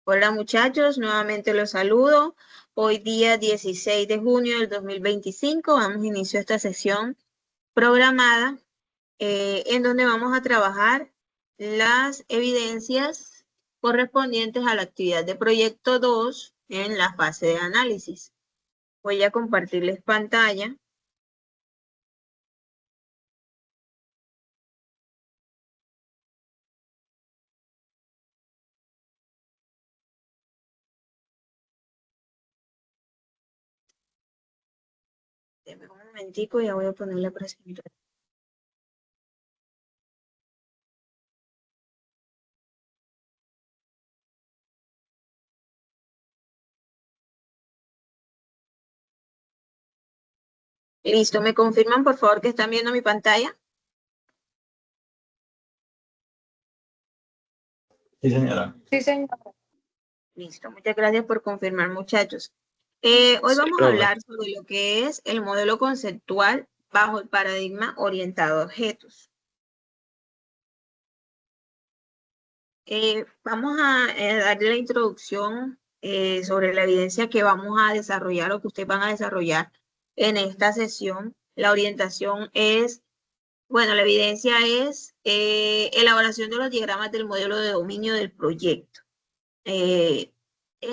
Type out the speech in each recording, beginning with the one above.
Hola muchachos, nuevamente los saludo. Hoy día 16 de junio del 2025 vamos a iniciar esta sesión programada en donde vamos a trabajar las evidencias correspondientes a la actividad de proyecto 2 en la fase de análisis. Voy a compartirles pantalla. Denme un momentico, ya voy a poner la presentación. Listo, ¿me confirman por favor que están viendo mi pantalla? Sí, señora. Sí, señor. Listo, muchas gracias por confirmar, muchachos. Hoy Sí, vamos a profe. hablar sobre lo que es el modelo conceptual bajo el paradigma orientado a objetos. Vamos a darle la introducción sobre la evidencia que vamos a desarrollar o que ustedes van a desarrollar en esta sesión. La orientación es, bueno, la evidencia es elaboración de los diagramas del modelo de dominio del proyecto. ¿En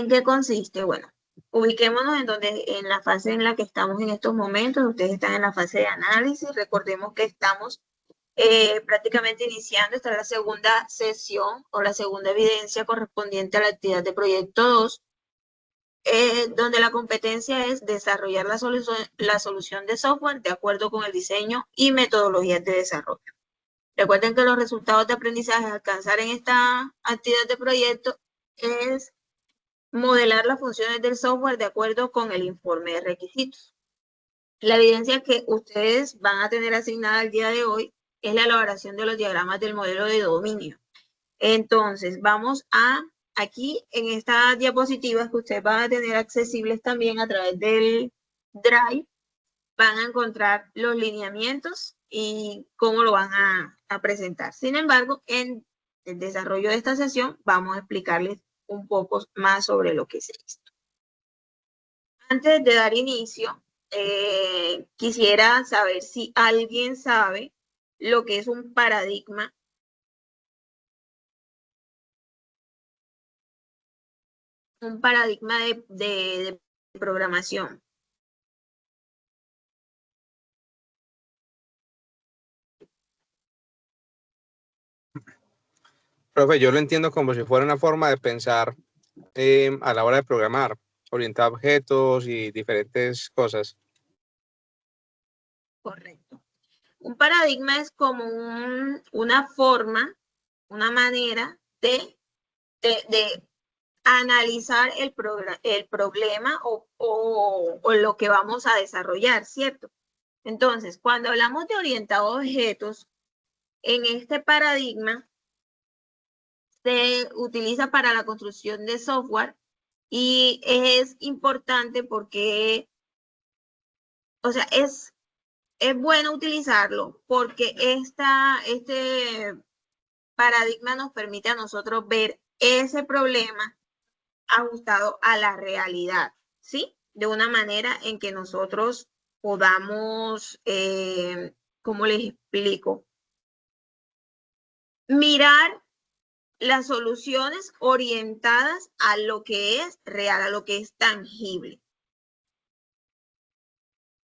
qué consiste? Bueno, ubiquémonos en la fase en la que estamos en estos momentos. Ustedes están en la fase de análisis. Recordemos que estamos prácticamente iniciando. Esta es la segunda sesión o la segunda evidencia correspondiente a la actividad de proyecto 2, donde la competencia es desarrollar la solución de software de acuerdo con el diseño y metodologías de desarrollo. Recuerden que los resultados de aprendizaje a alcanzar en esta actividad de proyecto es modelar las funciones del software de acuerdo con el informe de requisitos. La evidencia que ustedes van a tener asignada el día de hoy es la elaboración de los diagramas del modelo de dominio. Entonces, vamos a, aquí en estas diapositivas que ustedes van a tener accesibles también a través del Drive, van a encontrar los lineamientos y cómo lo van a presentar. Sin embargo, en el desarrollo de esta sesión vamos a explicarles un poco más sobre lo que es esto. Antes de dar inicio, quisiera saber si alguien sabe lo que es un paradigma. Un paradigma de programación. Profe, yo lo entiendo como si fuera una forma de pensar a la hora de programar, orientar objetos y diferentes cosas. Correcto. Un paradigma es como una forma, una manera de analizar el problema o lo que vamos a desarrollar, ¿cierto? Entonces, cuando hablamos de orientado a objetos, en este paradigma se utiliza para la construcción de software y es importante porque, o sea, es bueno utilizarlo porque este paradigma nos permite a nosotros ver ese problema ajustado a la realidad, ¿sí? De una manera en que nosotros podamos, ¿cómo les explico? Mirar las soluciones orientadas a lo que es real, a lo que es tangible.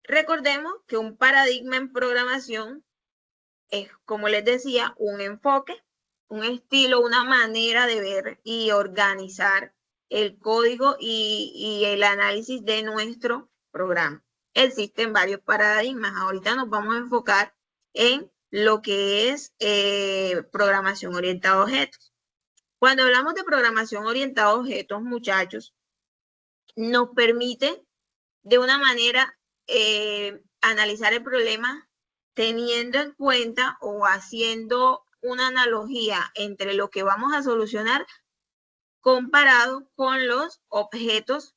Recordemos que un paradigma en programación es, como les decía, un enfoque, un estilo, una manera de ver y organizar el código y el análisis de nuestro programa. Existen varios paradigmas. Ahorita nos vamos a enfocar en lo que es programación orientada a objetos. Cuando hablamos de programación orientada a objetos, muchachos, nos permite de una manera analizar el problema teniendo en cuenta o haciendo una analogía entre lo que vamos a solucionar comparado con los objetos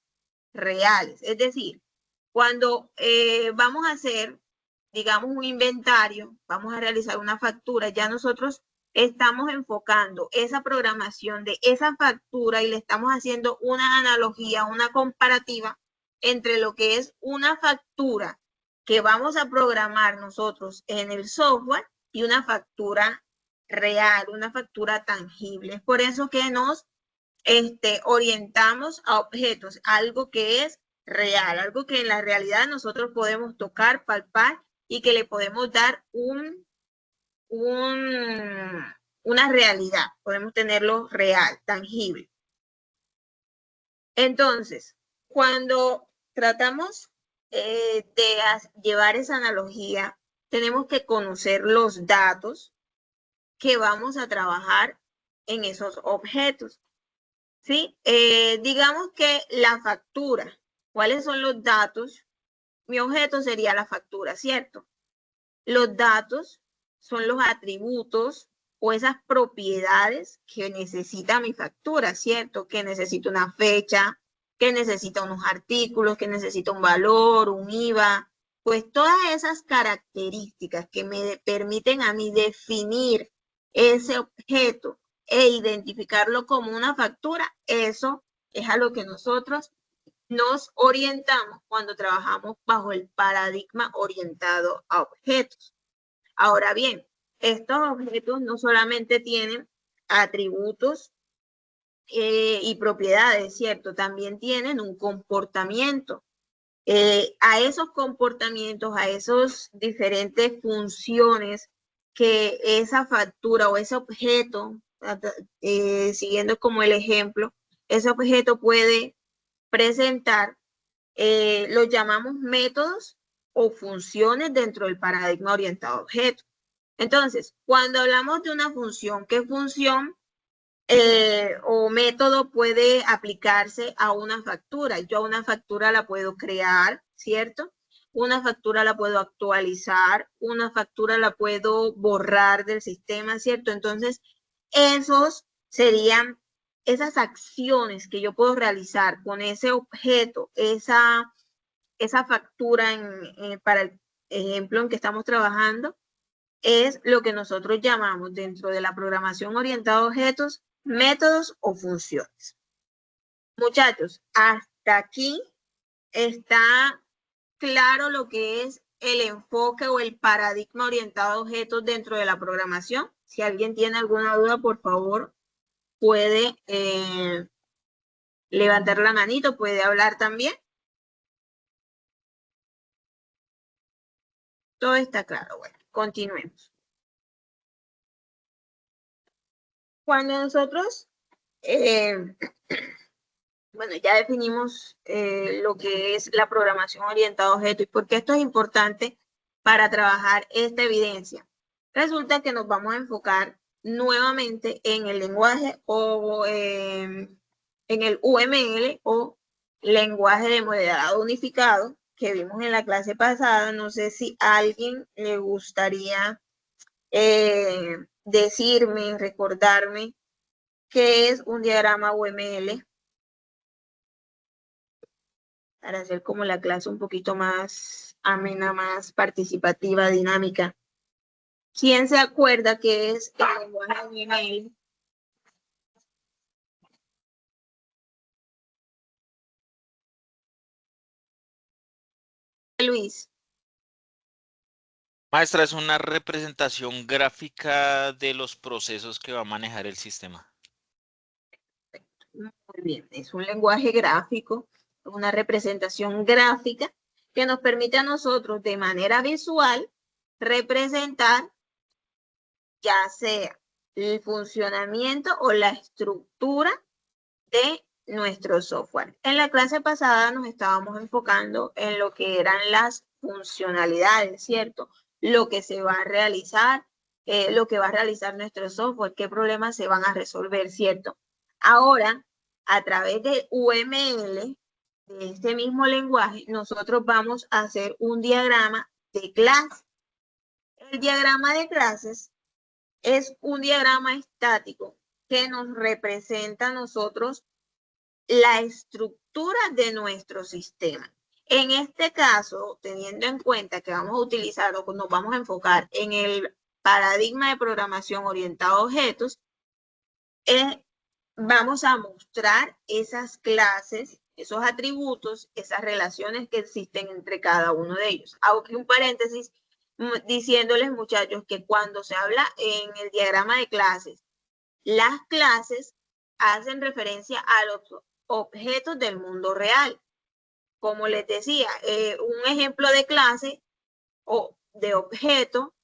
reales. Es decir, cuando vamos a hacer, digamos, un inventario, vamos a realizar una factura, ya nosotros estamos enfocando esa programación de esa factura y le estamos haciendo una analogía, una comparativa entre lo que es una factura que vamos a programar nosotros en el software y una factura real, una factura tangible. Es por eso que nos orientamos a objetos, algo que es real, algo que en la realidad nosotros podemos tocar, palpar y que le podemos dar una realidad, podemos tenerlo real, tangible. Entonces, cuando tratamos de llevar esa analogía, tenemos que conocer los datos que vamos a trabajar en esos objetos. ¿Sí? Digamos que la factura, ¿cuáles son los datos? Mi objeto sería la factura, ¿cierto? Los datos son los atributos o esas propiedades que necesita mi factura, ¿cierto? Que necesita una fecha, que necesita unos artículos, que necesita un valor, un IVA, pues todas esas características que me permiten a mí definir ese objeto e identificarlo como una factura, eso es a lo que nosotros nos orientamos cuando trabajamos bajo el paradigma orientado a objetos. Ahora bien, estos objetos no solamente tienen atributos y propiedades, ¿cierto? También tienen un comportamiento. A esos comportamientos, a esos diferentes funciones que esa factura o ese objeto, siguiendo como el ejemplo, ese objeto puede presentar, los llamamos métodos o funciones dentro del paradigma orientado a objetos. Entonces, cuando hablamos de una función, ¿qué función o método puede aplicarse a una factura? Yo a una factura la puedo crear, ¿cierto? Una factura la puedo actualizar, una factura la puedo borrar del sistema, ¿cierto? Entonces, esos serían esas acciones que yo puedo realizar con ese objeto, esa factura para el ejemplo en que estamos trabajando, es lo que nosotros llamamos dentro de la programación orientada a objetos, métodos o funciones. Muchachos, hasta aquí está claro lo que es el enfoque o el paradigma orientado a objetos dentro de la programación. Si alguien tiene alguna duda, por favor, puede levantar la manito, puede hablar también. Todo está claro. Bueno, continuemos. Cuando nosotros, bueno, ya definimos lo que es la programación orientada a objetos y por qué esto es importante para trabajar esta evidencia. Resulta que nos vamos a enfocar nuevamente en el lenguaje o en el UML o lenguaje de modelado unificado que vimos en la clase pasada. No sé si a alguien le gustaría decirme, recordarme qué es un diagrama UML para hacer como la clase un poquito más amena, más participativa, dinámica. ¿Quién se acuerda qué es el lenguaje UML? Luis. Maestra, es una representación gráfica de los procesos que va a manejar el sistema. Muy bien, es un lenguaje gráfico, una representación gráfica que nos permite a nosotros de manera visual representar ya sea el funcionamiento o la estructura de nuestro software. En la clase pasada nos estábamos enfocando en lo que eran las funcionalidades, ¿cierto? Lo que se va a realizar, lo que va a realizar nuestro software, qué problemas se van a resolver, ¿cierto? Ahora, a través de UML, de este mismo lenguaje, nosotros vamos a hacer un diagrama de clases. El diagrama de clases es un diagrama estático que nos representa a nosotros la estructura de nuestro sistema. En este caso, teniendo en cuenta que vamos a utilizar o nos vamos a enfocar en el paradigma de programación orientada a objetos, vamos a mostrar esas clases, esos atributos, esas relaciones que existen entre cada uno de ellos. Hago aquí un paréntesis diciéndoles, muchachos, que cuando se habla en el diagrama de clases, las clases hacen referencia a los objetos del mundo real. Como les decía, un ejemplo de clase o de objeto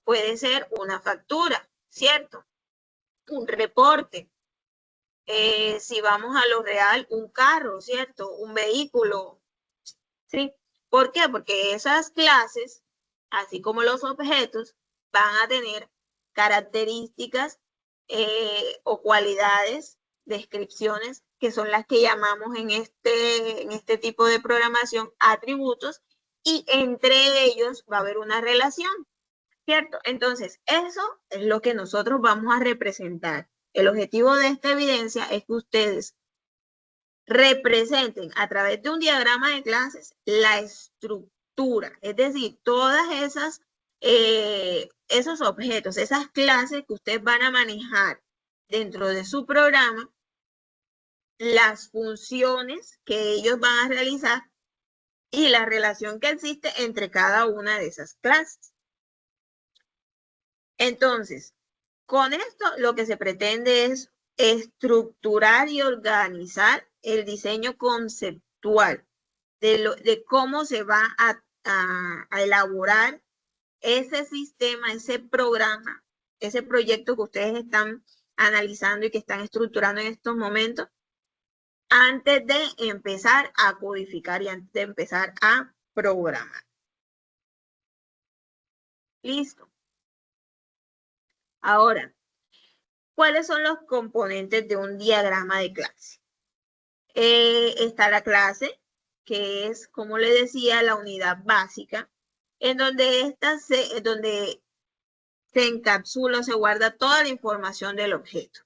puede ser una factura, ¿cierto? Un reporte. Si vamos a lo real, un carro, ¿cierto? Un vehículo, ¿sí? ¿Por qué? Porque esas clases, así como los objetos, van a tener características o cualidades, descripciones, que son las que llamamos en este tipo de programación atributos, y entre ellos va a haber una relación, ¿cierto? Entonces, eso es lo que nosotros vamos a representar. El objetivo de esta evidencia es que ustedes representen a través de un diagrama de clases la estructura, es decir, todas esas esos objetos, esas clases que ustedes van a manejar dentro de su programa, las funciones que ellos van a realizar y la relación que existe entre cada una de esas clases. Entonces, con esto lo que se pretende es estructurar y organizar el diseño conceptual de cómo se va a elaborar ese sistema, ese programa, ese proyecto que ustedes están analizando y que están estructurando en estos momentos, antes de empezar a codificar y antes de empezar a programar. Listo. Ahora, ¿cuáles son los componentes de un diagrama de clase? Está la clase, que es, como le decía, la unidad básica, en donde se encapsula o se guarda toda la información del objeto.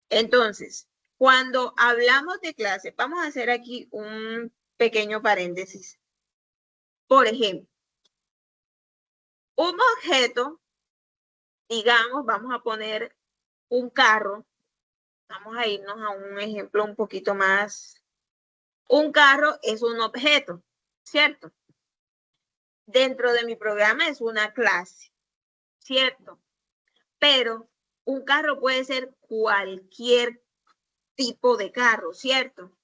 Entonces, cuando hablamos de clase, vamos a hacer aquí un pequeño paréntesis. Por ejemplo, un objeto, digamos, vamos a poner un carro. Vamos a irnos a un ejemplo un poquito más. Un carro es un objeto, ¿cierto? Dentro de mi programa es una clase, ¿cierto? Pero un carro puede ser cualquier tipo de carro, ¿cierto?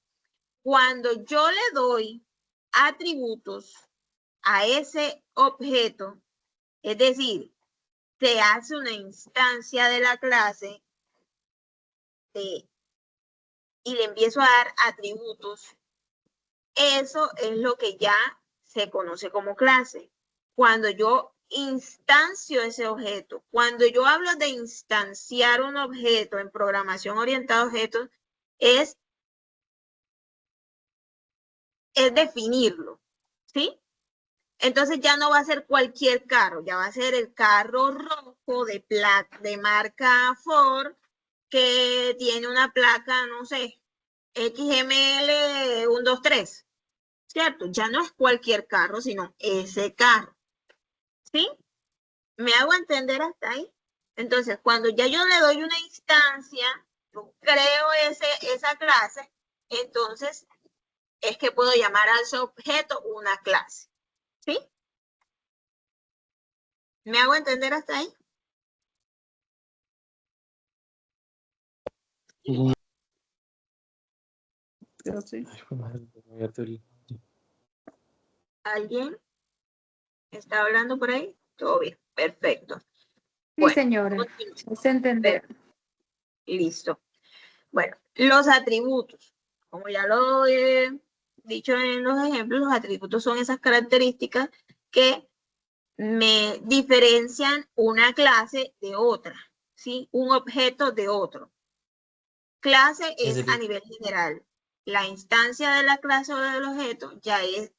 Cuando yo le doy atributos a ese objeto, es decir, se hace una instancia de la clase y le empiezo a dar atributos, eso es lo que ya se conoce como clase. Cuando yo instancio ese objeto, cuando yo hablo de instanciar un objeto en programación orientada a objetos, es definirlo, ¿sí? Entonces ya no va a ser cualquier carro, ya va a ser el carro rojo de marca Ford que tiene una placa, no sé, XML 123, ¿cierto? Ya no es cualquier carro, sino ese carro, ¿sí? ¿Me hago entender hasta ahí? Entonces, cuando ya yo le doy una instancia, yo creo esa clase, entonces es que puedo llamar a ese objeto una clase, ¿sí? ¿Me hago entender hasta ahí? ¿Alguien está hablando por ahí? Todo bien, perfecto. Sí, bueno, señora, es entender. Listo. Bueno, los atributos, como ya lo he dicho en los ejemplos, los atributos son esas características que me diferencian una clase de otra, ¿sí? Un objeto de otro. Clase es a nivel general. La instancia de la clase o del objeto ya es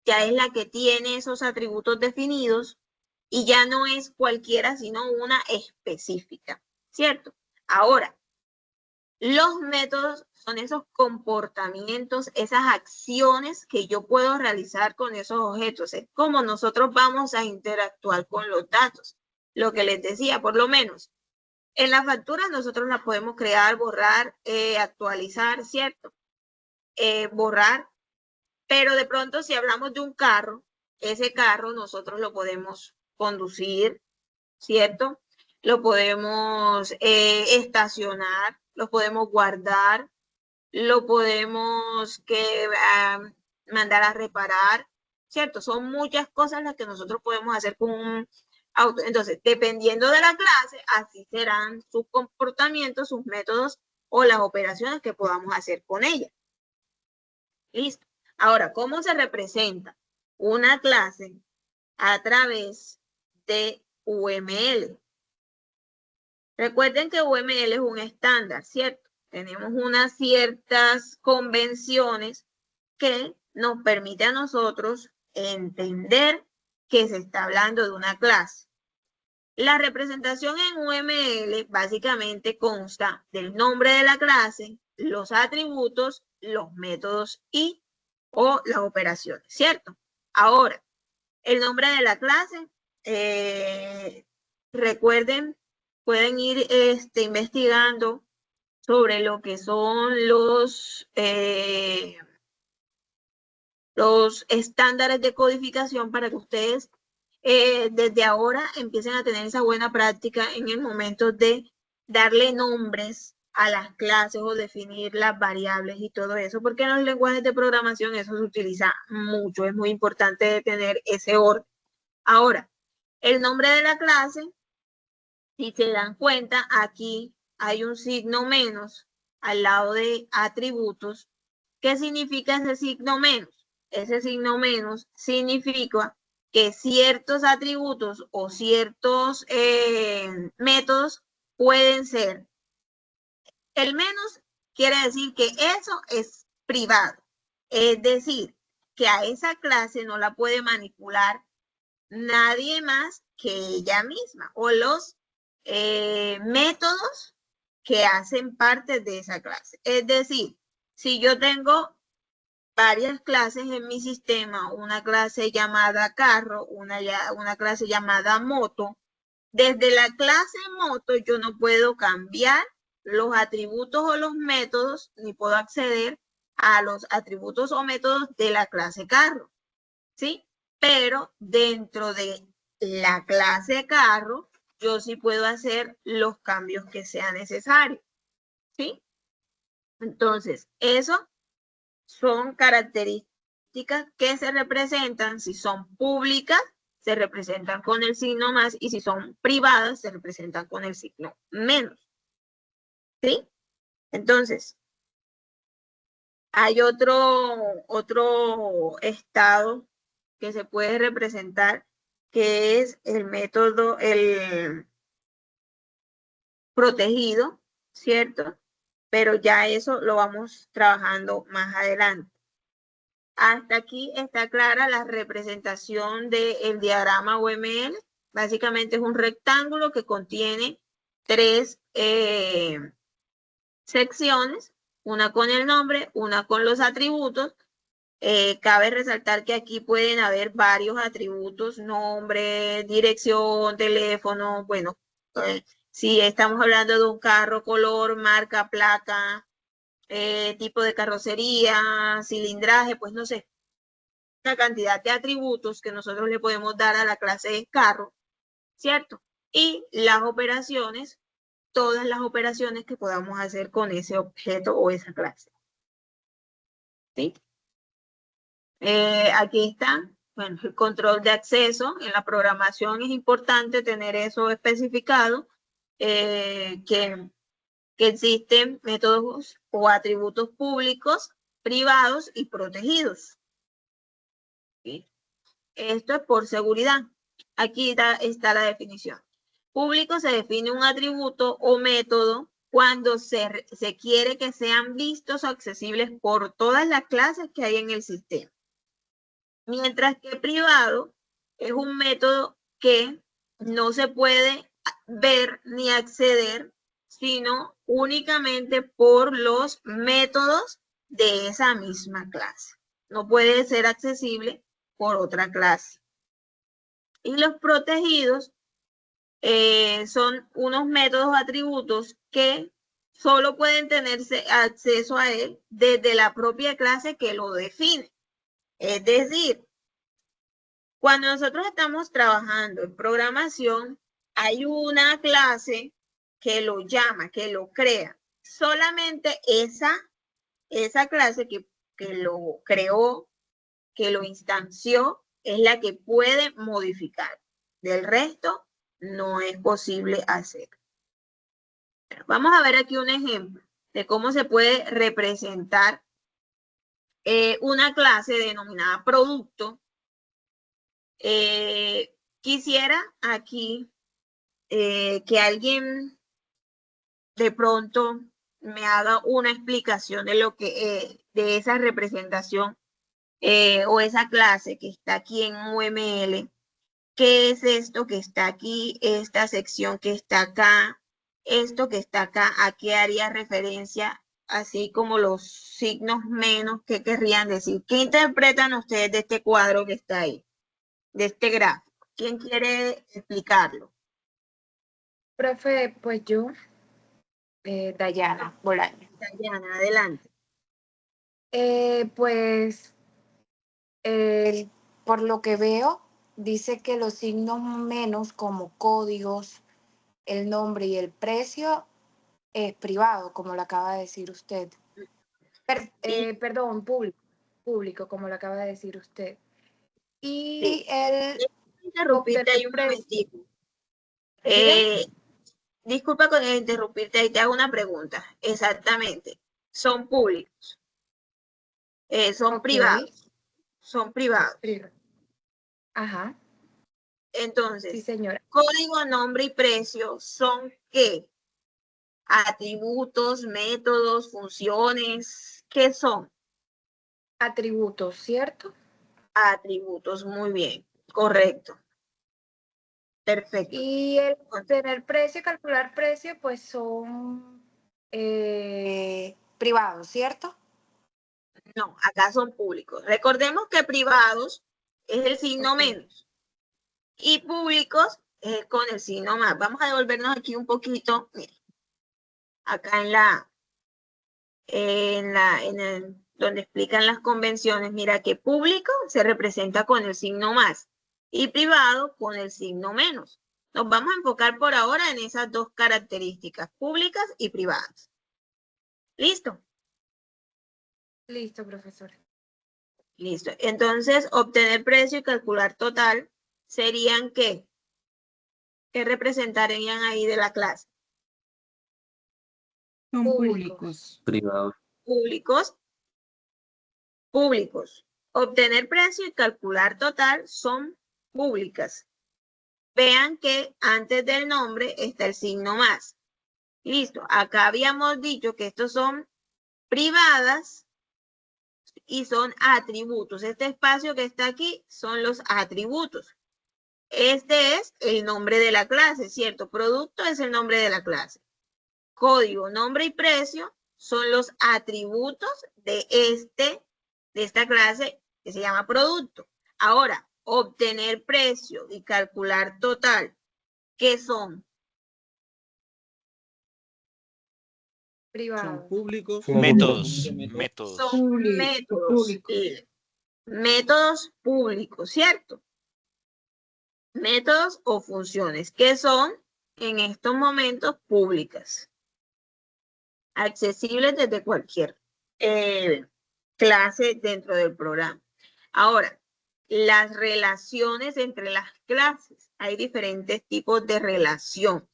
la que tiene esos atributos definidos y ya no es cualquiera, sino una específica, ¿cierto? Ahora, los métodos son esos comportamientos, esas acciones que yo puedo realizar con esos objetos. Es como nosotros vamos a interactuar con los datos. lo que les decía, por lo menos. En las facturas nosotros las podemos crear, borrar, actualizar, ¿cierto? Borrar, pero de pronto si hablamos de un carro, ese carro nosotros lo podemos conducir, ¿cierto? Lo podemos estacionar, lo podemos guardar, lo podemos mandar a reparar, ¿cierto? Son muchas cosas las que nosotros podemos hacer con un auto. Entonces, dependiendo de la clase, así serán sus comportamientos, sus métodos o las operaciones que podamos hacer con ella. Listo. Ahora, ¿cómo se representa una clase a través de UML? Recuerden que UML es un estándar, ¿cierto? Tenemos unas ciertas convenciones que nos permite a nosotros entender que se está hablando de una clase. La representación en UML básicamente consta del nombre de la clase, los atributos, los métodos y o las operaciones, ¿cierto? Ahora, el nombre de la clase, recuerden, pueden ir investigando sobre lo que son los estándares de codificación para que ustedes desde ahora empiecen a tener esa buena práctica en el momento de darle nombres a las clases o definir las variables y todo eso, porque en los lenguajes de programación eso se utiliza mucho, es muy importante tener ese orden. Ahora, el nombre de la clase, si se dan cuenta, aquí hay un signo menos al lado de atributos. ¿Qué significa ese signo menos? Ese signo menos significa que ciertos atributos o ciertos métodos pueden ser. El menos quiere decir que eso es privado. Es decir, que a esa clase no la puede manipular nadie más que ella misma o los métodos que hacen parte de esa clase. Es decir, si yo tengo varias clases en mi sistema, una clase llamada carro, una clase llamada moto, desde la clase moto yo no puedo cambiar los atributos o los métodos, ni puedo acceder a los atributos o métodos de la clase carro, ¿sí? Pero dentro de la clase carro, yo sí puedo hacer los cambios que sean necesarios, ¿sí? Entonces, eso son características que se representan, si son públicas, se representan con el signo más, y si son privadas, se representan con el signo menos, ¿sí? Entonces, hay otro estado que se puede representar, que es el método, el protegido, ¿cierto? Pero ya eso lo vamos trabajando más adelante. Hasta aquí está clara la representación del diagrama UML. Básicamente es un rectángulo que contiene tres secciones, una con el nombre, una con los atributos. Cabe resaltar que aquí pueden haber varios atributos, nombre, dirección, teléfono, bueno, si estamos hablando de un carro, color, marca, placa, tipo de carrocería, cilindraje, pues no sé, una cantidad de atributos que nosotros le podemos dar a la clase de carro, ¿cierto? Y las operaciones, todas las operaciones que podamos hacer con ese objeto o esa clase, ¿sí? Aquí está, bueno, el control de acceso. En la programación es importante tener eso especificado, que existen métodos o atributos públicos, privados y protegidos. ¿Sí? Esto es por seguridad. Aquí está la definición. Público se define un atributo o método cuando se quiere que sean vistos o accesibles por todas las clases que hay en el sistema. Mientras que privado es un método que no se puede ver ni acceder, sino únicamente por los métodos de esa misma clase. No puede ser accesible por otra clase. Y los protegidos son unos métodos atributos que solo pueden tenerse acceso a él desde la propia clase que lo define. Es decir, cuando nosotros estamos trabajando en programación, hay una clase que lo llama, que lo crea. Solamente esa clase que lo creó, que lo instanció, es la que puede modificar. Del resto, no es posible hacer. Vamos a ver aquí un ejemplo de cómo se puede representar una clase denominada producto. Quisiera aquí que alguien de pronto me haga una explicación de lo que de esa representación o esa clase que está aquí en UML. ¿Qué es esto que está aquí? Esta sección que está acá, esto que está acá, ¿a qué haría referencia? Así como los signos menos, ¿qué querrían decir? ¿Qué interpretan ustedes de este cuadro que está ahí? De este gráfico. ¿Quién quiere explicarlo? Profe, pues yo, Dayana Bolaño. Dayana, adelante. Pues, por lo que veo, dice que los signos menos como códigos, el nombre y el precio es privado, como lo acaba de decir usted. Perdón, público, como lo acaba de decir usted. Y Sí. el Interrumpirte ahí un momentico. Disculpa con interrumpirte ahí, te hago una pregunta. Exactamente. Son públicos. Son privados. Son privados. Ajá. Entonces, sí, señora. Código, nombre y precio son ¿qué? Atributos, métodos, funciones. ¿Qué son? Atributos, ¿cierto? Atributos, muy bien. Correcto. Perfecto. Y el tener precio, calcular precio, pues son privados, ¿cierto? No, acá son públicos. Recordemos que privados es el signo menos y públicos es con el signo más. Vamos a devolvernos aquí un poquito. Mire, acá donde explican las convenciones, mira que público se representa con el signo más y privado con el signo menos. Nos vamos a enfocar por ahora en esas dos características, públicas y privadas. ¿Listo? Listo, profesor. Listo. Entonces, obtener precio y calcular total serían ¿qué? ¿Qué representarían ahí de la clase? Son públicos. Privados. Públicos. Públicos. Obtener precio y calcular total son públicas. Vean que antes del nombre está el signo más. Listo. Acá habíamos dicho que estos son privadas y son atributos. Este espacio que está aquí son los atributos. Este es el nombre de la clase, ¿cierto? Producto es el nombre de la clase. Código, nombre y precio son los atributos de esta clase que se llama producto. Ahora, obtener precio y calcular total, ¿qué son? Privados. Son públicos. Métodos. Son métodos. Métodos públicos, ¿cierto? Métodos o funciones que son en estos momentos públicas, accesibles desde cualquier clase dentro del programa. Ahora, las relaciones entre las clases. Hay diferentes tipos de relación.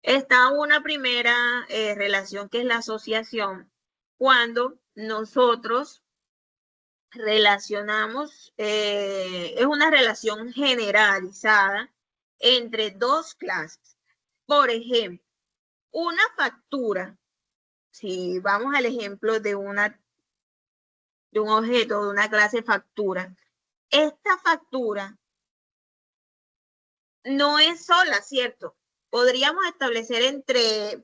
Está una primera relación que es la asociación, cuando nosotros relacionamos, es una relación generalizada entre dos clases. Por ejemplo, una factura, si vamos al ejemplo de un objeto, de una clase factura, esta factura no es sola, ¿cierto? Podríamos establecer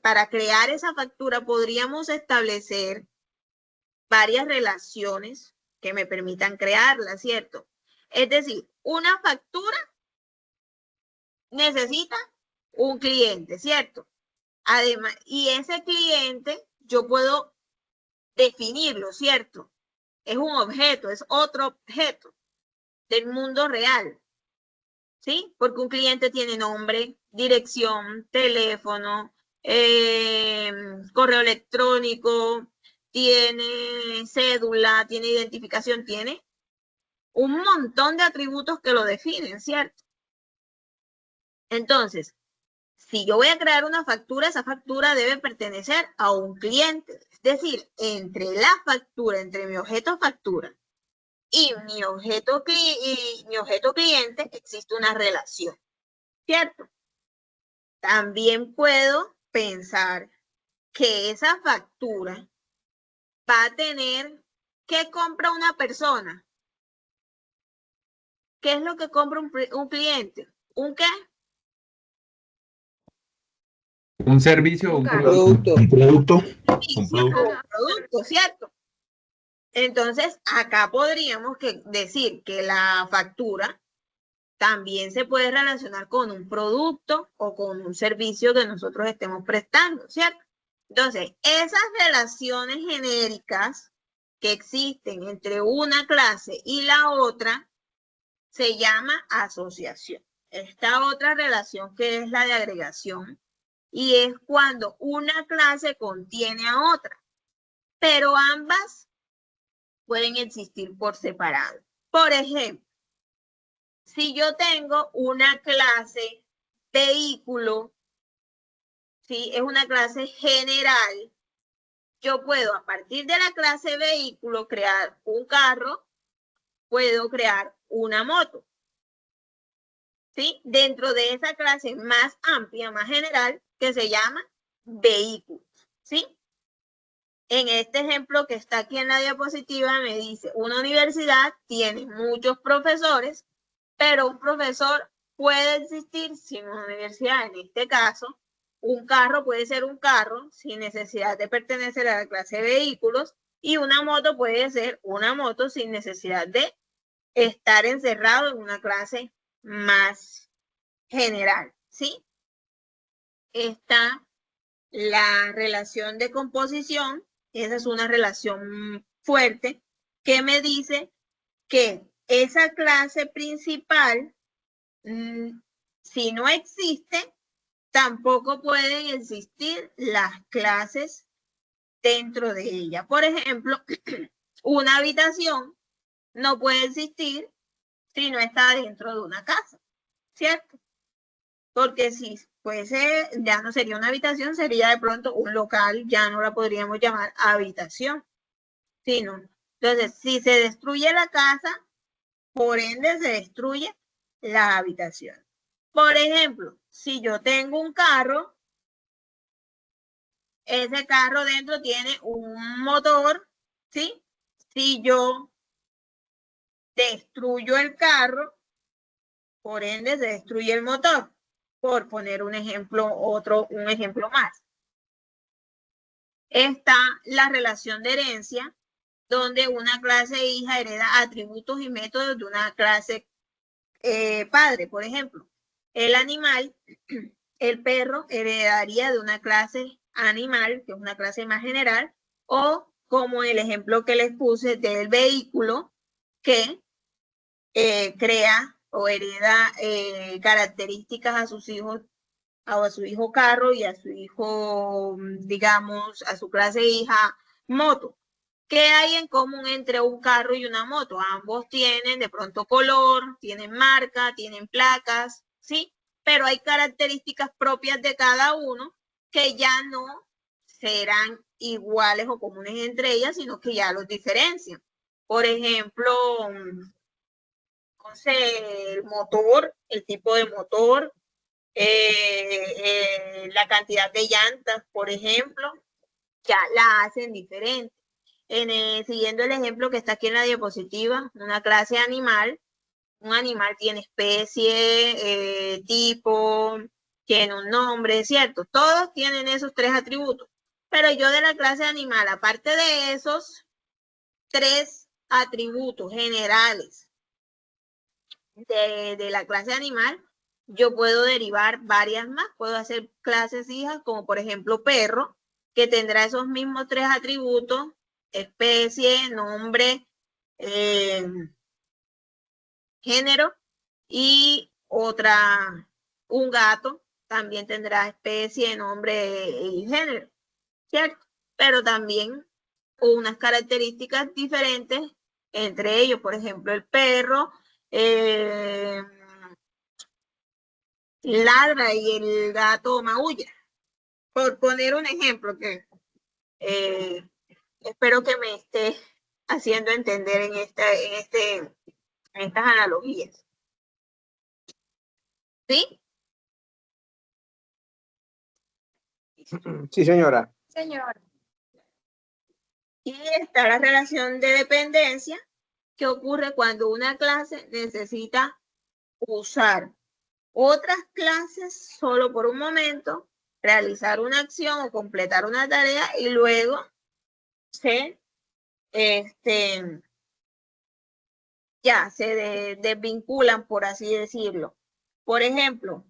para crear esa factura, podríamos establecer varias relaciones que me permitan crearla, ¿cierto? Es decir, una factura necesita un cliente, ¿cierto? Además, y ese cliente yo puedo definirlo, ¿cierto? Es un objeto, es otro objeto del mundo real, ¿sí? Porque un cliente tiene nombre, dirección, teléfono, correo electrónico, tiene cédula, tiene identificación, tiene un montón de atributos que lo definen, ¿cierto? Entonces, si yo voy a crear una factura, esa factura debe pertenecer a un cliente. Es decir, entre la factura, entre mi objeto factura y mi objeto cliente, existe una relación, ¿cierto? También puedo pensar que esa factura va a tener, ¿qué compra una persona? ¿Qué es lo que compra un cliente? ¿Un qué? Un servicio o Un un carro. producto. Un producto. Sí, Un producto. un producto, ¿cierto? Entonces, acá podríamos decir que la factura también se puede relacionar con un producto o con un servicio que nosotros estemos prestando, ¿cierto? Entonces, esas relaciones genéricas que existen entre una clase y la otra se llama asociación. Esta otra relación que es la de agregación y es cuando una clase contiene a otra, pero ambas pueden existir por separado. Por ejemplo, si yo tengo una clase vehículo, ¿sí? Es una clase general, yo puedo a partir de la clase vehículo crear un carro, puedo crear una moto, ¿sí? Dentro de esa clase más amplia, más general, que se llama vehículos, ¿sí? En este ejemplo que está aquí en la diapositiva me dice, una universidad tiene muchos profesores, pero un profesor puede existir sin una universidad. En este caso, un carro puede ser un carro sin necesidad de pertenecer a la clase de vehículos y una moto puede ser una moto sin necesidad de estar encerrado en una clase más general, ¿sí? Está la relación de composición, esa es una relación fuerte, que me dice que esa clase principal, si no existe, tampoco pueden existir las clases dentro de ella. Por ejemplo, una habitación no puede existir si no está dentro de una casa, ¿cierto? Porque si fuese, ya no sería una habitación, sería de pronto un local, ya no la podríamos llamar habitación, sino, entonces, si se destruye la casa, por ende se destruye la habitación. Por ejemplo, si yo tengo un carro, ese carro dentro tiene un motor, ¿sí? Si yo destruyo el carro, por ende se destruye el motor, por poner un ejemplo, un ejemplo más. Está la relación de herencia, donde una clase hija hereda atributos y métodos de una clase padre, por ejemplo. El animal, el perro, heredaría de una clase animal, que es una clase más general, o como el ejemplo que les puse del vehículo, que crea o hereda características a sus hijos, a su hijo carro y a su hijo, digamos, a su clase hija moto. ¿Qué hay en común entre un carro y una moto? Ambos tienen de pronto color, tienen marca, tienen placas, ¿sí? Pero hay características propias de cada uno que ya no serán iguales o comunes entre ellas, sino que ya los diferencian. Por ejemplo, no sé, el motor, el tipo de motor, la cantidad de llantas, por ejemplo, ya la hacen diferente. Siguiendo el ejemplo que está aquí en la diapositiva, una clase animal, un animal tiene especie, tipo, tiene un nombre, ¿cierto? Todos tienen esos tres atributos. Pero yo de la clase animal, aparte de esos tres atributos generales de la clase animal, yo puedo derivar varias más. Puedo hacer clases hijas, como por ejemplo perro, que tendrá esos mismos 3 atributos: especie, nombre, género, y otra, un gato, también tendrá especie, nombre y género, ¿cierto? Pero también unas características diferentes entre ellos. Por ejemplo, el perro ladra y el gato maulla, por poner un ejemplo que espero que me esté haciendo entender en estas analogías. ¿Sí? Sí, señora. Señor. Y está la relación de dependencia, que ocurre cuando una clase necesita usar otras clases solo por un momento, realizar una acción o completar una tarea, y luego se desvinculan, por así decirlo. Por ejemplo,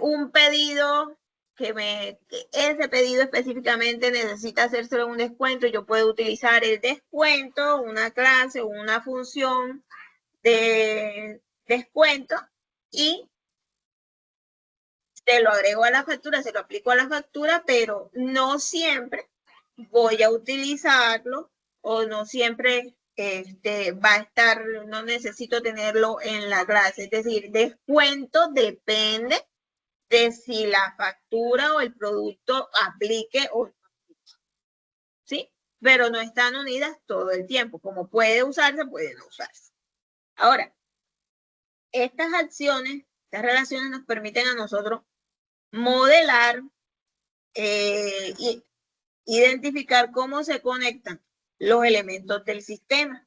un pedido que ese pedido específicamente necesita hacerse un descuento, yo puedo utilizar el descuento, una clase o una función de descuento, y se lo agrego a la factura, se lo aplico a la factura, pero no siempre voy a utilizarlo, o no siempre va a estar, no necesito tenerlo en la clase. Es decir, descuento depende de si la factura o el producto aplique o no, ¿sí? Pero no están unidas todo el tiempo. Como puede usarse, puede no usarse. Ahora, estas acciones, estas relaciones nos permiten a nosotros modelar y identificar cómo se conectan los elementos del sistema.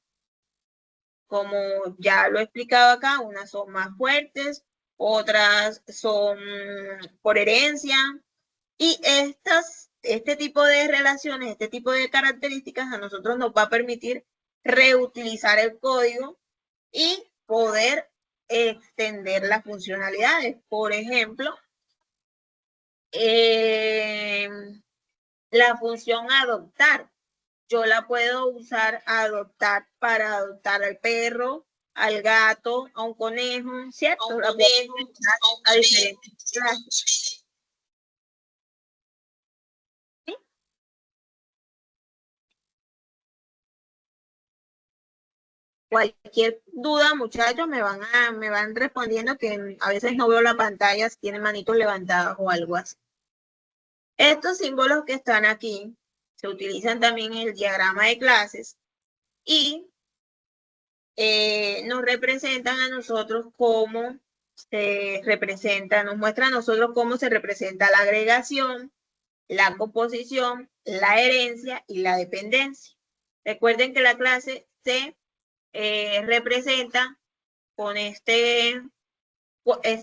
Como ya lo he explicado acá, unas son más fuertes, otras son por herencia, y este tipo de relaciones, este tipo de características a nosotros nos va a permitir reutilizar el código y poder extender las funcionalidades. Por ejemplo, la función adoptar, yo la puedo usar para adoptar al perro, al gato, a un conejo, ¿cierto? La puedo usar a diferentes clases. ¿Sí? Cualquier duda, muchachos, me van respondiendo, que a veces no veo la pantalla si tienen manitos levantadas o algo así. Estos símbolos que están aquí se utilizan también en el diagrama de clases y nos representan a nosotros cómo se representa, nos muestra a nosotros cómo se representa la agregación, la composición, la herencia y la dependencia. Recuerden que la clase se representa con este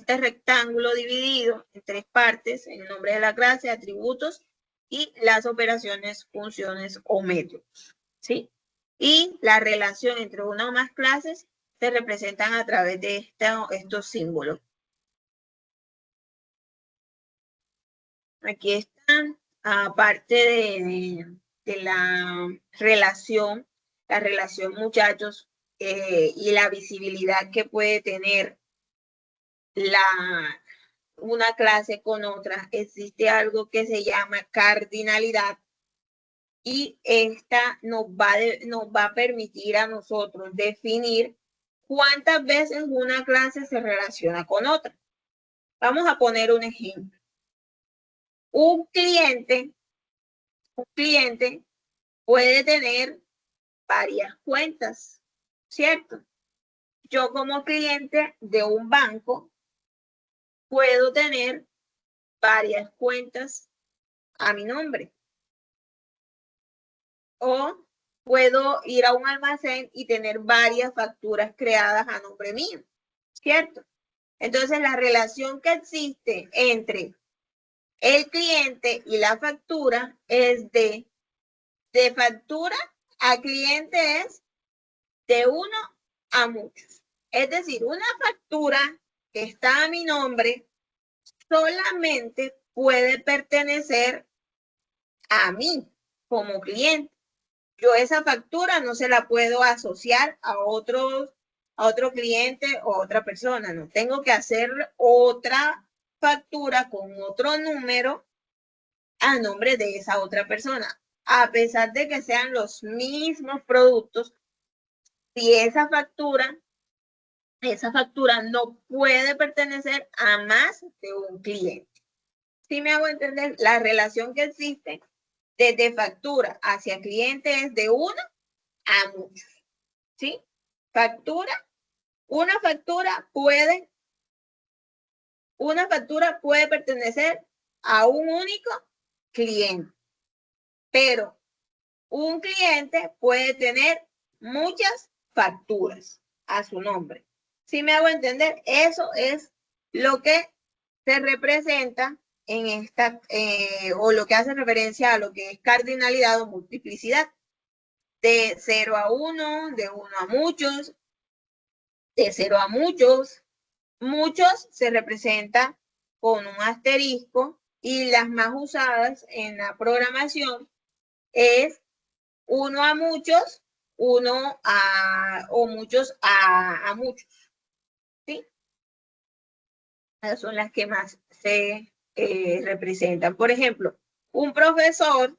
rectángulo dividido en 3 partes: el nombre de la clase, atributos y las operaciones, funciones o métodos, ¿sí? Y la relación entre una o más clases se representan a través de estos símbolos. Aquí están, aparte de la relación, muchachos, y la visibilidad que puede tener una clase con otra, existe algo que se llama cardinalidad, y esta nos va a permitir a nosotros definir cuántas veces una clase se relaciona con otra. Vamos a poner un ejemplo. Un cliente puede tener varias cuentas, ¿cierto? Yo, como cliente de un banco, puedo tener varias cuentas a mi nombre. O puedo ir a un almacén y tener varias facturas creadas a nombre mío, ¿cierto? Entonces, la relación que existe entre el cliente y la factura es de factura a cliente, es de uno a muchos. Es decir, una factura que está a mi nombre solamente puede pertenecer a mí como cliente. Yo esa factura no se la puedo asociar a otro cliente o otra persona. No, tengo que hacer otra factura con otro número a nombre de esa otra persona. A pesar de que sean los mismos productos, si esa factura no puede pertenecer a más de un cliente. ¿Sí me hago entender? La relación que existe desde factura hacia cliente es de uno a muchos. ¿Sí? Una factura puede pertenecer a un único cliente, pero un cliente puede tener muchas facturas a su nombre. ¿Sí me hago entender? Eso es lo que se representa en esta, o lo que hace referencia a lo que es cardinalidad o multiplicidad. De 0 a 1, de 1 a muchos, de 0 a muchos. Muchos se representa con un asterisco y las más usadas en la programación es 1 a muchos, 1 a, o muchos a muchos. ¿Sí? Esas son las que más se representan. Por ejemplo, un profesor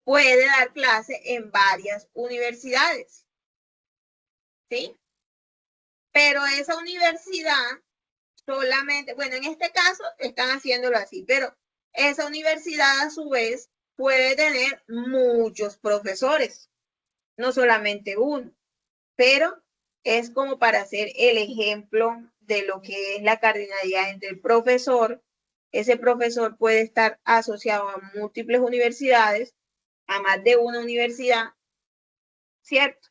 puede dar clase en varias universidades. ¿Sí? Pero esa universidad solamente, bueno, en este caso están haciéndolo así, pero esa universidad a su vez puede tener muchos profesores, no solamente uno, pero es como para hacer el ejemplo de lo que es la cardinalidad entre el profesor. Ese profesor puede estar asociado a múltiples universidades, a más de una universidad, ¿cierto?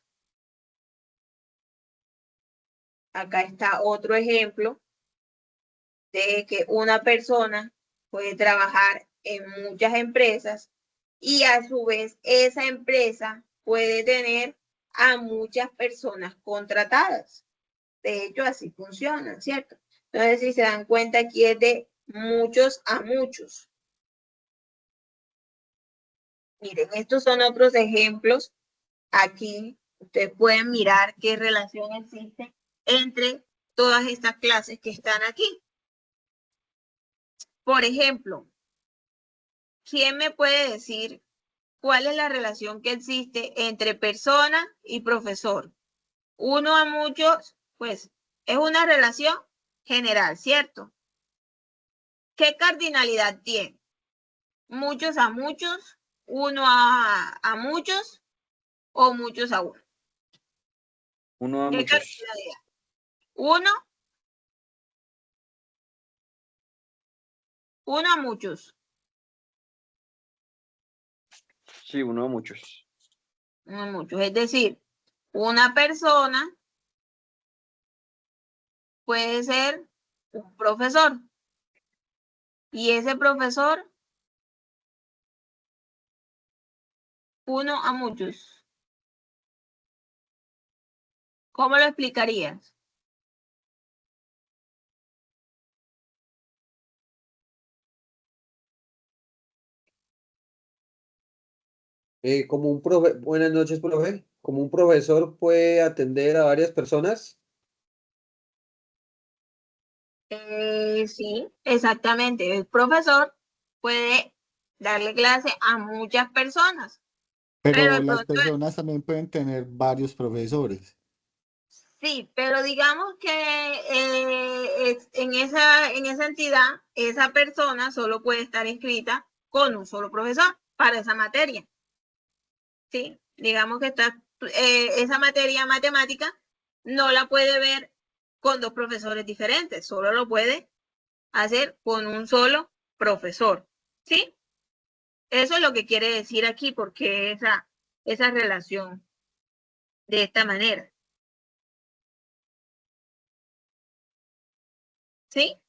Acá está otro ejemplo de que una persona puede trabajar en muchas empresas y a su vez esa empresa puede tener a muchas personas contratadas. De hecho, así funciona, ¿cierto? Entonces, si se dan cuenta, aquí es de muchos a muchos. Miren, estos son otros ejemplos. Aquí ustedes pueden mirar qué relación existe entre todas estas clases que están aquí. Por ejemplo, ¿quién me puede decir cuál es la relación que existe entre persona y profesor? Uno a muchos, pues es una relación general, ¿cierto? ¿Qué cardinalidad tiene? Muchos a muchos, uno a muchos o muchos a uno. Uno a ¿Qué muchos. cardinalidad? Uno a muchos. Sí, uno a muchos. Uno a muchos. Es decir, una persona puede ser un profesor y ese profesor uno a muchos. ¿Cómo lo explicarías? Buenas noches, profe. Como un profesor puede atender a varias personas. Sí, exactamente. El profesor puede darle clase a muchas personas, pero Pero de las pronto, personas también pueden tener varios profesores. sí, pero digamos que en esa entidad, esa persona solo puede estar inscrita con un solo profesor para esa materia. ¿Sí? Digamos que esa materia matemática no la puede ver con dos profesores diferentes, solo lo puede hacer con un solo profesor. ¿Sí? Eso es lo que quiere decir aquí, porque esa relación de esta manera. ¿Sí?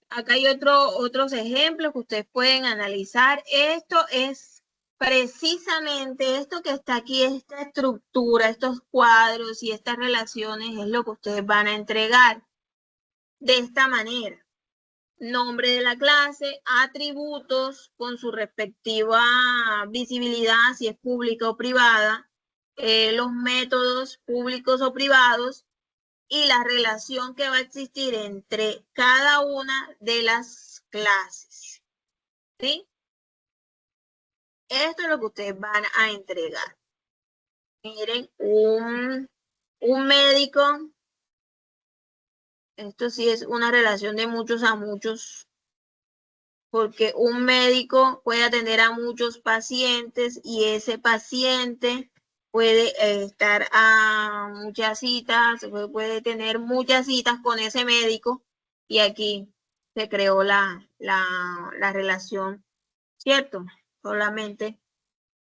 Acá hay otros ejemplos que ustedes pueden analizar. Esto es precisamente esto que está aquí, esta estructura, estos cuadros y estas relaciones es lo que ustedes van a entregar de esta manera. Nombre de la clase, atributos con su respectiva visibilidad, si es pública o privada, los métodos públicos o privados y la relación que va a existir entre cada una de las clases. ¿Sí? Esto es lo que ustedes van a entregar. Miren, un médico, esto sí es una relación de muchos a muchos, porque un médico puede atender a muchos pacientes y ese paciente puede estar a muchas citas, puede tener muchas citas con ese médico y aquí se creó la relación, ¿cierto? Solamente.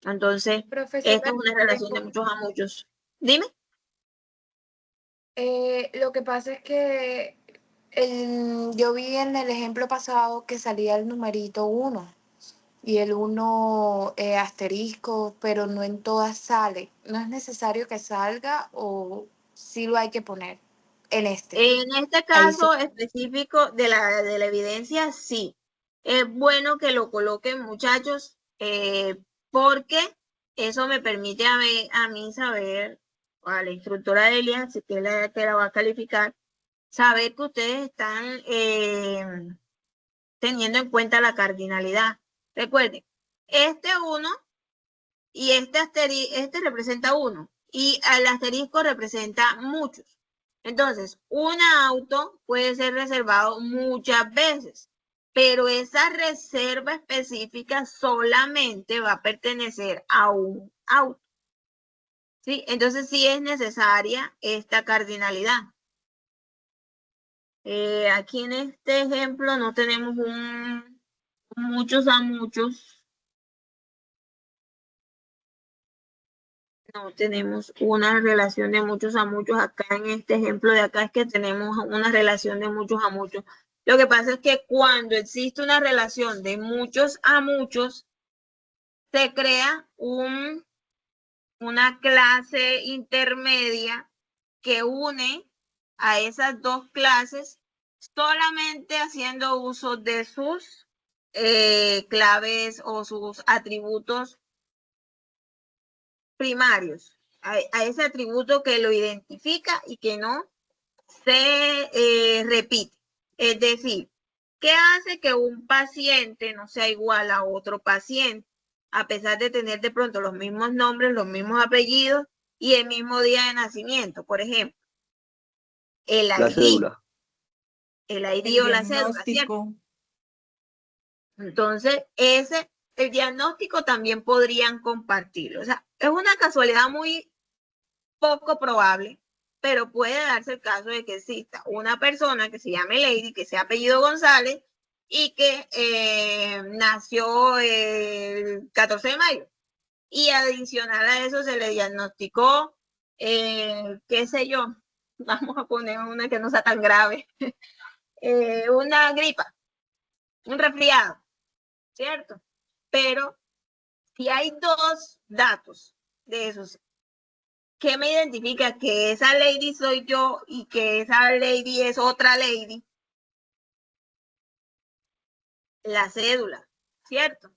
Entonces, Profesora, esto es una relación de muchos a muchos. Dime. lo que pasa es que yo vi en el ejemplo pasado que salía el numerito 1 y el 1 asterisco, pero no en todas sale. ¿No es necesario que salga o sí lo hay que poner en este? En este Ahí sí. caso específico de la evidencia, sí. Es bueno que lo coloquen, muchachos, porque eso me permite a mí saber, a la instructora Elia, si que es la que la va a calificar, saber que ustedes están teniendo en cuenta la cardinalidad. Recuerden, este 1 y este representa 1 y el asterisco representa muchos. Entonces, un auto puede ser reservado muchas veces, pero esa reserva específica solamente va a pertenecer a un auto. ¿Sí? Entonces, sí es necesaria esta cardinalidad. Aquí en este ejemplo no tenemos muchos a muchos. No tenemos una relación de muchos a muchos. Acá en este ejemplo de acá es que tenemos una relación de muchos a muchos. Lo que pasa es que cuando existe una relación de muchos a muchos, se crea una clase intermedia que une a esas dos clases solamente haciendo uso de sus claves o sus atributos primarios, a ese atributo que lo identifica y que no se repite. Es decir, ¿qué hace que un paciente no sea igual a otro paciente? A pesar de tener de pronto los mismos nombres, los mismos apellidos y el mismo día de nacimiento. Por ejemplo, el La ID, cédula. el ID o la cédula, ¿cierto? Entonces, el diagnóstico también podrían compartirlo. O sea, es una casualidad muy poco probable, pero puede darse el caso de que exista una persona que se llame Lady, que sea apellido González y que nació el 14 de mayo. Y adicional a eso se le diagnosticó, qué sé yo, vamos a poner una que no sea tan grave, una gripa, un resfriado, ¿cierto? Pero si hay dos datos de esos, ¿qué me identifica que esa lady soy yo y que esa lady es otra lady? La cédula, ¿cierto?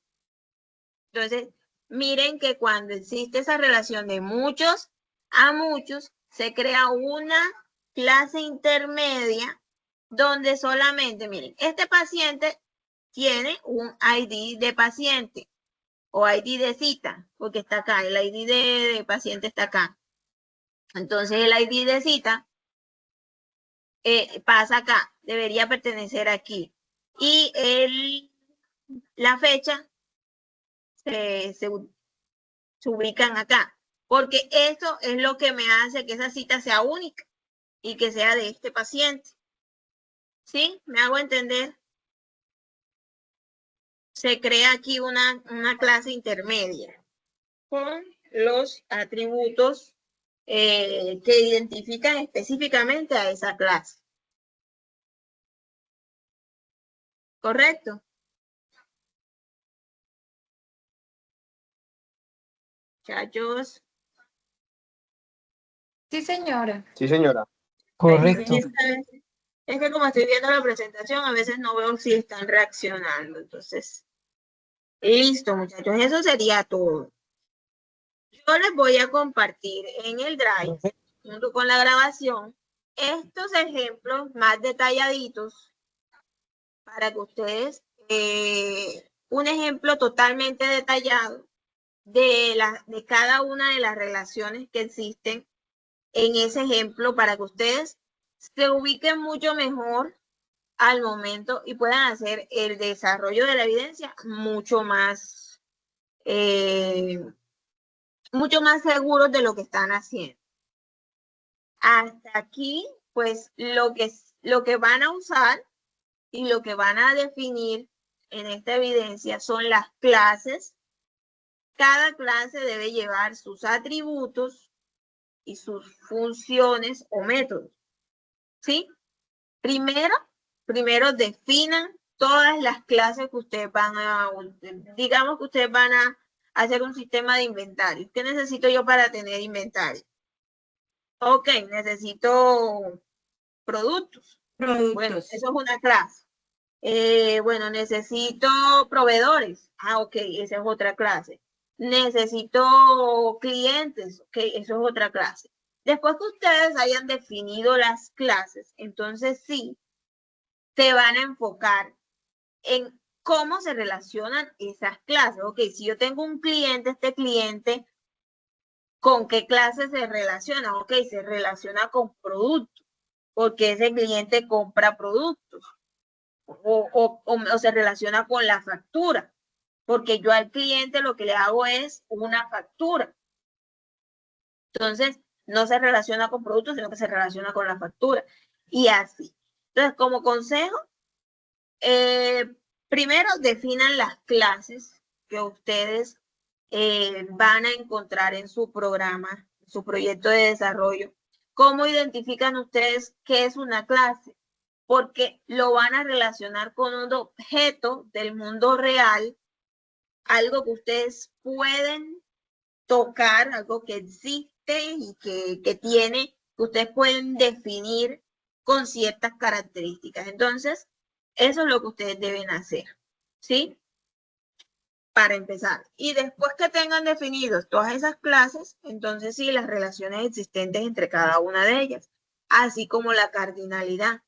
Entonces, miren que cuando existe esa relación de muchos a muchos, se crea una clase intermedia donde solamente, miren, este paciente tiene un ID de paciente o ID de cita, porque está acá, el ID de paciente está acá. Entonces, el ID de cita pasa acá, debería pertenecer aquí. Y la fecha se ubican acá, porque eso es lo que me hace que esa cita sea única y que sea de este paciente. ¿Sí? ¿Me hago entender? Se crea aquí una clase intermedia con los atributos que identifican específicamente a esa clase. ¿Correcto? Muchachos, Sí, señora. Sí, señora. Correcto. es que como estoy viendo la presentación, a veces no veo si están reaccionando. Entonces, listo, muchachos, eso sería todo. Yo les voy a compartir en el Drive, junto con la grabación, estos ejemplos más detalladitos para que ustedes, un ejemplo totalmente detallado de cada una de las relaciones que existen en ese ejemplo para que ustedes se ubiquen mucho mejor al momento y puedan hacer el desarrollo de la evidencia mucho más seguros de lo que están haciendo. Hasta aquí, pues lo que van a usar y lo que van a definir en esta evidencia son las clases. Cada clase debe llevar sus atributos y sus funciones o métodos. ¿Sí? Primero definan todas las clases que ustedes van a, digamos que ustedes van a hacer un sistema de inventario. ¿Qué necesito yo para tener inventario? Ok, necesito productos. Bueno, eso es una clase. Bueno, necesito proveedores. Ah, ok, esa es otra clase. Necesito clientes. Ok, eso es otra clase. Después que ustedes hayan definido las clases, entonces sí, se van a enfocar en cómo se relacionan esas clases. Ok, si yo tengo un cliente, este cliente, ¿con qué clase se relaciona? Ok, se relaciona con productos, porque ese cliente compra productos. O se relaciona con la factura, porque yo al cliente lo que le hago es una factura. Entonces, no se relaciona con productos, sino que se relaciona con la factura. Y así. Entonces, como consejo, primero definan las clases que ustedes van a encontrar en su programa, su proyecto de desarrollo. ¿Cómo identifican ustedes qué es una clase? Porque lo van a relacionar con un objeto del mundo real, algo que ustedes pueden tocar, algo que existe y que tiene, que ustedes pueden definir con ciertas características. Entonces, eso es lo que ustedes deben hacer, ¿sí? Para empezar. Y después que tengan definidos todas esas clases, entonces sí, las relaciones existentes entre cada una de ellas, así como la cardinalidad.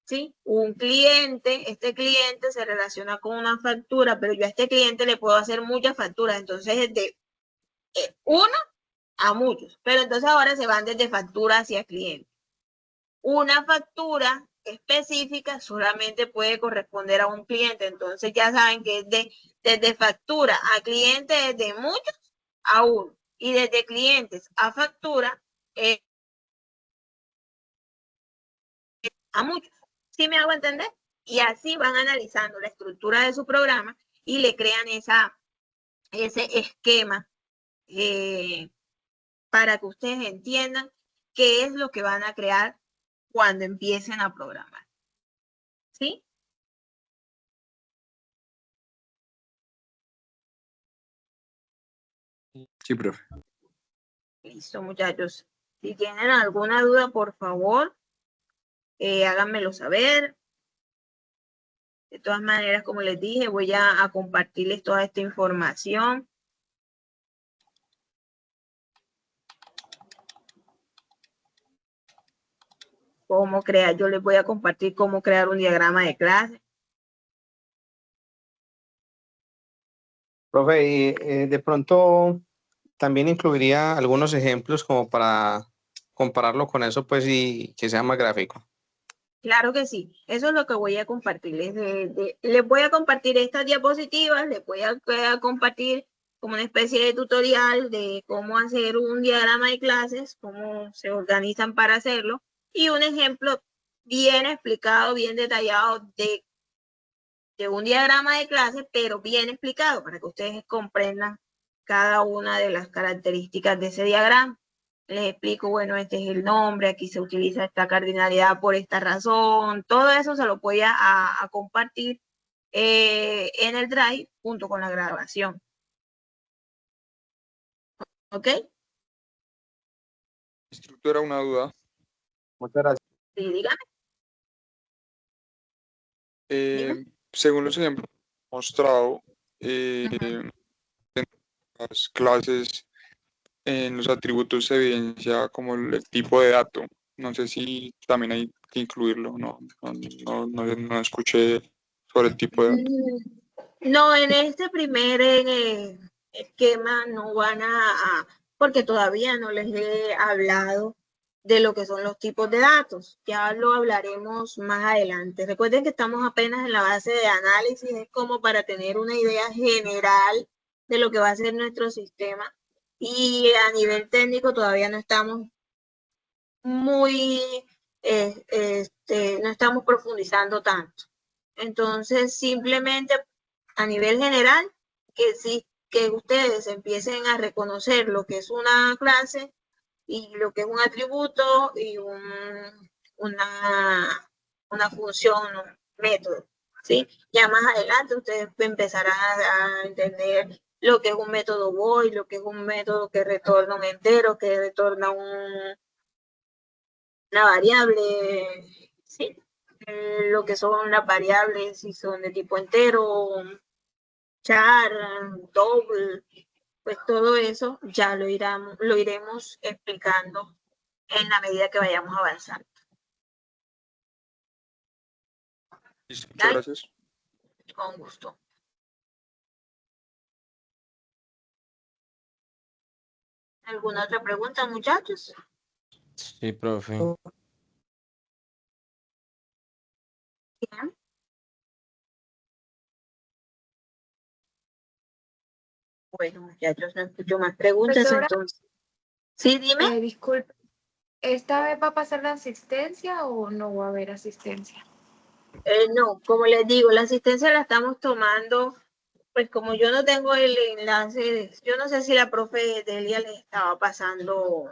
¿Sí? Un cliente, este cliente se relaciona con una factura, pero yo a este cliente le puedo hacer muchas facturas, entonces es de uno a muchos, pero entonces ahora se van desde factura hacia cliente. Una factura específica solamente puede corresponder a un cliente, entonces ya saben que es desde factura a cliente es de muchos a uno, y desde clientes a factura a muchos. ¿Sí me hago entender? Y así van analizando la estructura de su programa y le crean ese esquema para que ustedes entiendan qué es lo que van a crear cuando empiecen a programar. ¿Sí? Sí, profe. Listo, muchachos. Si tienen alguna duda, por favor, háganmelo saber. De todas maneras, como les dije, voy a compartirles toda esta información. Cómo crear, yo les voy a compartir cómo crear un diagrama de clase. Profe, y de pronto también incluiría algunos ejemplos como para compararlo con eso, pues, y que sea más gráfico. Claro que sí, eso es lo que voy a compartirles. Les voy a compartir estas diapositivas, les voy a compartir como una especie de tutorial de cómo hacer un diagrama de clases, cómo se organizan para hacerlo, y un ejemplo bien explicado, bien detallado de un diagrama de clases, pero bien explicado para que ustedes comprendan cada una de las características de ese diagrama. Les explico, bueno, este es el nombre, aquí se utiliza esta cardinalidad por esta razón, todo eso se lo voy a compartir en el Drive junto con la grabación. ¿Ok? Instructora, una duda. Muchas gracias. Sí, dígame. Según los ejemplos mostrado, Ujú. en las clases, en los atributos se evidencia como el tipo de dato. No sé si también hay que incluirlo, no escuché sobre el tipo de dato. No, en este primer esquema no van porque todavía no les he hablado de lo que son los tipos de datos. Ya lo hablaremos más adelante. Recuerden que estamos apenas en la base de análisis, es como para tener una idea general de lo que va a ser nuestro sistema. Y a nivel técnico todavía no estamos muy, no estamos profundizando tanto. Entonces, simplemente a nivel general, que sí, que ustedes empiecen a reconocer lo que es una clase y lo que es un atributo y una función, un método, ¿sí? Ya más adelante ustedes empezarán a entender lo que es un método void, lo que es un método que retorna un entero, que retorna una variable, ¿sí? Lo que son las variables, si son de tipo entero, char, double, pues todo eso ya lo iremos explicando en la medida que vayamos avanzando. Listo, muchas ¿Dale? gracias. Con gusto. ¿Alguna otra pregunta, muchachos? Sí, profe. Bien. Bueno, muchachos, no escucho más preguntas, Profesora, entonces. Sí, dime. disculpe, ¿esta vez va a pasar la asistencia o no va a haber asistencia? No, como les digo, la asistencia la estamos tomando, pues como yo no tengo el enlace, yo no sé si la profe Delia les estaba pasando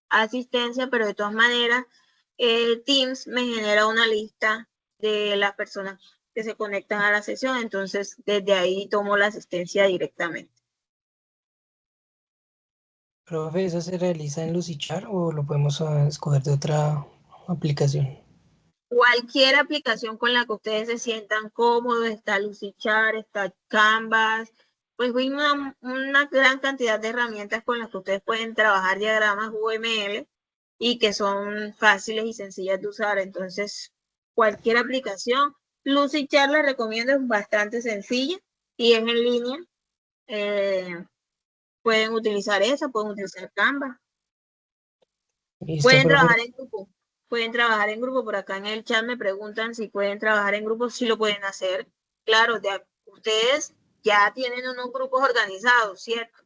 asistencia, pero de todas maneras, Teams me genera una lista de las personas que se conectan a la sesión, entonces desde ahí tomo la asistencia directamente. Profe, ¿eso se realiza en Lucichar o lo podemos escoger de otra aplicación? Cualquier aplicación con la que ustedes se sientan cómodos, está Lucichar, está Canvas, pues hay una gran cantidad de herramientas con las que ustedes pueden trabajar diagramas UML y que son fáciles y sencillas de usar. Entonces, cualquier aplicación, Lucichar la recomiendo, es bastante sencilla y es en línea. Pueden utilizar esa, pueden utilizar Canvas. Listo, Pueden profe. trabajar en grupo. Pueden trabajar en grupo. Por acá en el chat me preguntan si pueden trabajar en grupo, si lo pueden hacer. Claro, ustedes ya tienen unos grupos organizados, ¿cierto?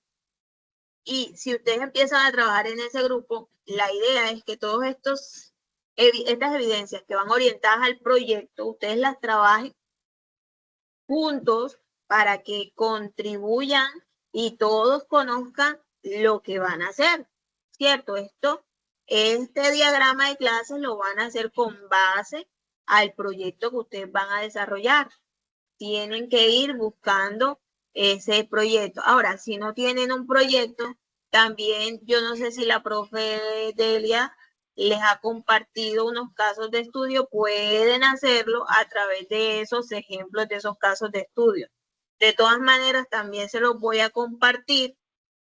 Y si ustedes empiezan a trabajar en ese grupo, la idea es que todas estas evidencias que van orientadas al proyecto, ustedes las trabajen juntos para que contribuyan y todos conozcan lo que van a hacer, ¿cierto? Este diagrama de clases lo van a hacer con base al proyecto que ustedes van a desarrollar. Tienen que ir buscando ese proyecto. Ahora, si no tienen un proyecto, también yo no sé si la profe Delia les ha compartido unos casos de estudio, pueden hacerlo a través de esos ejemplos, de esos casos de estudio. De todas maneras, también se los voy a compartir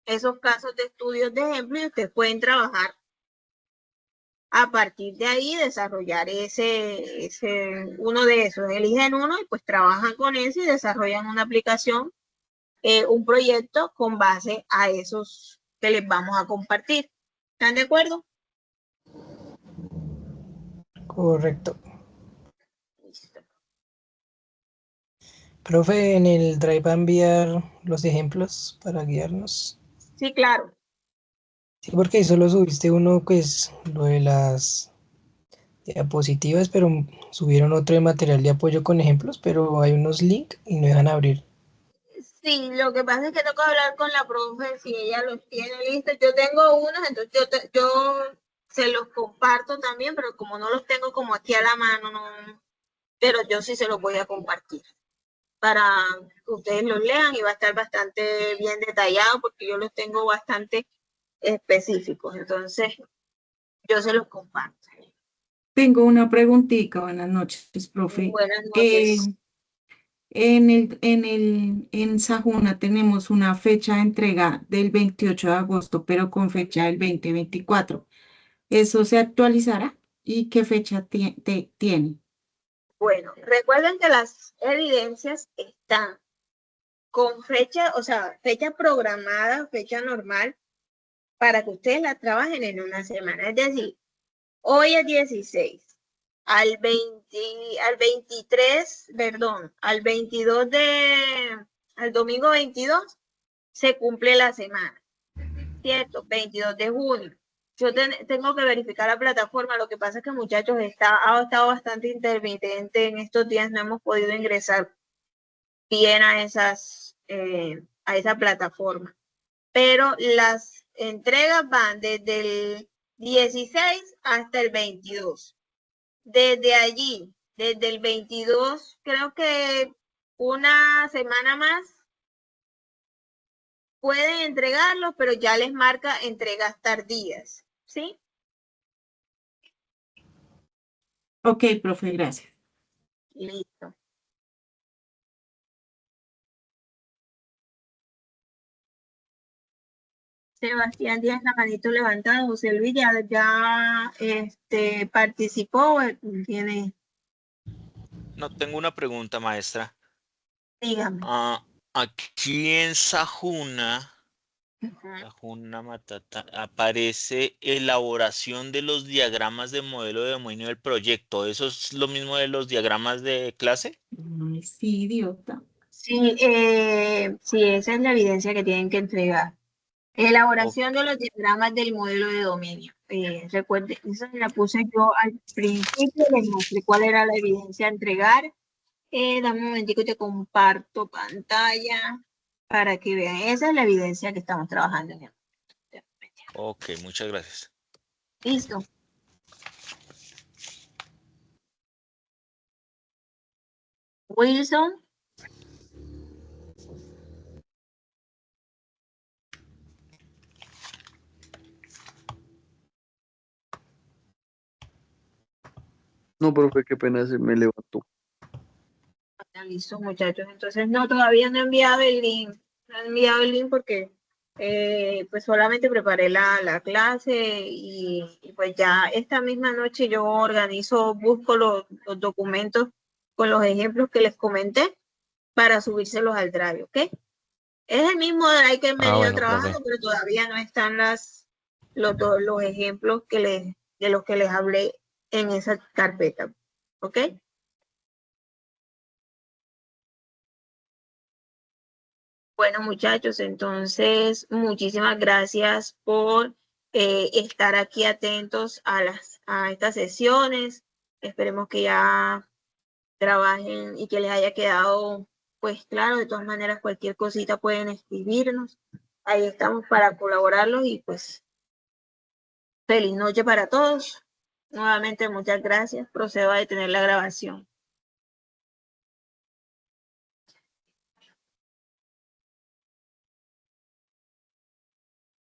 esos casos de estudios de ejemplo y ustedes pueden trabajar a partir de ahí, desarrollar uno de esos. Eligen uno y pues trabajan con eso y desarrollan una aplicación, un proyecto con base a esos que les vamos a compartir. ¿Están de acuerdo? Correcto. Listo. Profe, en el Drive va a enviar los ejemplos para guiarnos. Sí, claro. Sí, porque ahí solo subiste uno, pues, lo de las diapositivas, pero subieron otro de material de apoyo con ejemplos, pero hay unos links y no dejan abrir. Sí, lo que pasa es que tengo que hablar con la profe si ella los tiene listos. Yo tengo unos, entonces yo se los comparto también, pero como no los tengo como aquí a la mano, no, pero yo sí se los voy a compartir. para que ustedes los lean y va a estar bastante bien detallado porque yo los tengo bastante específicos. Entonces, yo se los comparto. Tengo una preguntita. Buenas noches, profe. Buenas noches. En Sajuna tenemos una fecha de entrega del 28 de agosto, pero con fecha del 2024. ¿Eso se actualizará? ¿Y qué fecha tiene? Bueno, recuerden que las evidencias están con fecha, o sea, fecha programada, fecha normal, para que ustedes la trabajen en una semana. Es decir, hoy es 16, al 23, perdón, al 22 al domingo 22, se cumple la semana, ¿cierto? 22 de junio. Yo tengo que verificar la plataforma, lo que pasa es que, muchachos, ha estado bastante intermitente en estos días, no hemos podido ingresar bien a esa plataforma. Pero las entregas van desde el 16 hasta el 22. Desde allí, desde el 22, creo que una semana más pueden entregarlo, pero ya les marca entregas tardías, ¿sí? Ok, profe, gracias. Listo. Sebastián tiene la manito levantada. José Luis ya participó. Tiene. No, tengo una pregunta, maestra. Dígame. Aquí en Sajuna, Sajuna Matata, aparece elaboración de los diagramas de modelo de dominio del proyecto. ¿Eso es lo mismo de los diagramas de clase? Ay, sí, idiota. Sí, sí, esa es la evidencia que tienen que entregar. Elaboración de los diagramas del modelo de dominio. Recuerden, esa la puse yo al principio, les mostré cuál era la evidencia a entregar. Dame un momentico y te comparto pantalla para que vean. Esa es la evidencia que estamos trabajando en el. Ok, muchas gracias. Listo. Wilson. No, profe, qué pena, se me levantó. Listo, muchachos. Entonces, no, todavía no he enviado el link. No he enviado el link porque pues solamente preparé la clase y pues ya esta misma noche yo busco los documentos con los ejemplos que les comenté para subírselos al Drive, ¿ok? Es el mismo Drive que he venido bueno, trabajando, profe. pero todavía no están los ejemplos de los que les hablé en esa carpeta, ¿ok? Bueno, muchachos, entonces muchísimas gracias por estar aquí atentos a estas sesiones. Esperemos que ya trabajen y que les haya quedado pues claro. De todas maneras, cualquier cosita pueden escribirnos. Ahí estamos para colaborarlos y pues feliz noche para todos. Nuevamente, muchas gracias. Procedo a detener la grabación.